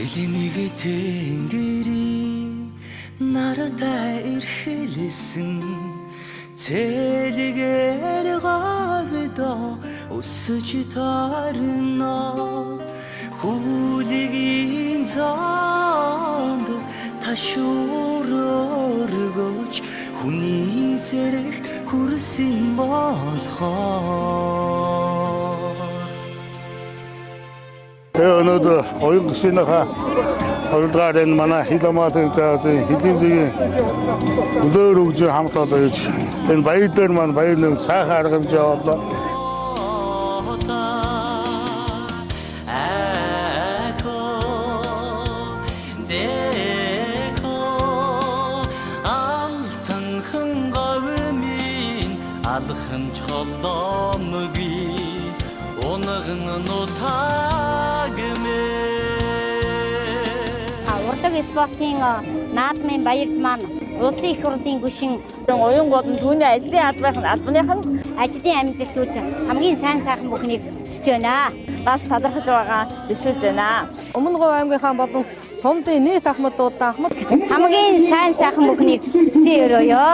Элемиг тэнгэрийн нартай ирхэлсэн цэлгээр гавдо өсөж тарна хүлгийн занд ташуургож хүний зэрэгт хүрсэн болохоор өнөөдөр оюун гишүүнийхээ хувилгаарын манай Хиламаатынтай хэдийн зэгийн өдөр өгж хамт одоо гэж энэ баяр дээр маань баяр нэг цаахан арга хэмжээ болоо. Алхам чолдомгүй оногн нутагмэ Урдаг спортын наадмын баярт маань улсын их хурлын гишүүн уянгууд нь түүний ажлын албаных нь ажлын амьдралд үүс хамгийн сайн сайхан бүхнийг хүсэж байна. бас талархаж байгаа зөвшөөрж байна. Өмнөгов аймгийнхаа болон Сумдын нийт ахмадууд хамгийн сайн сайхан бүхнийг хүсье өрөөё.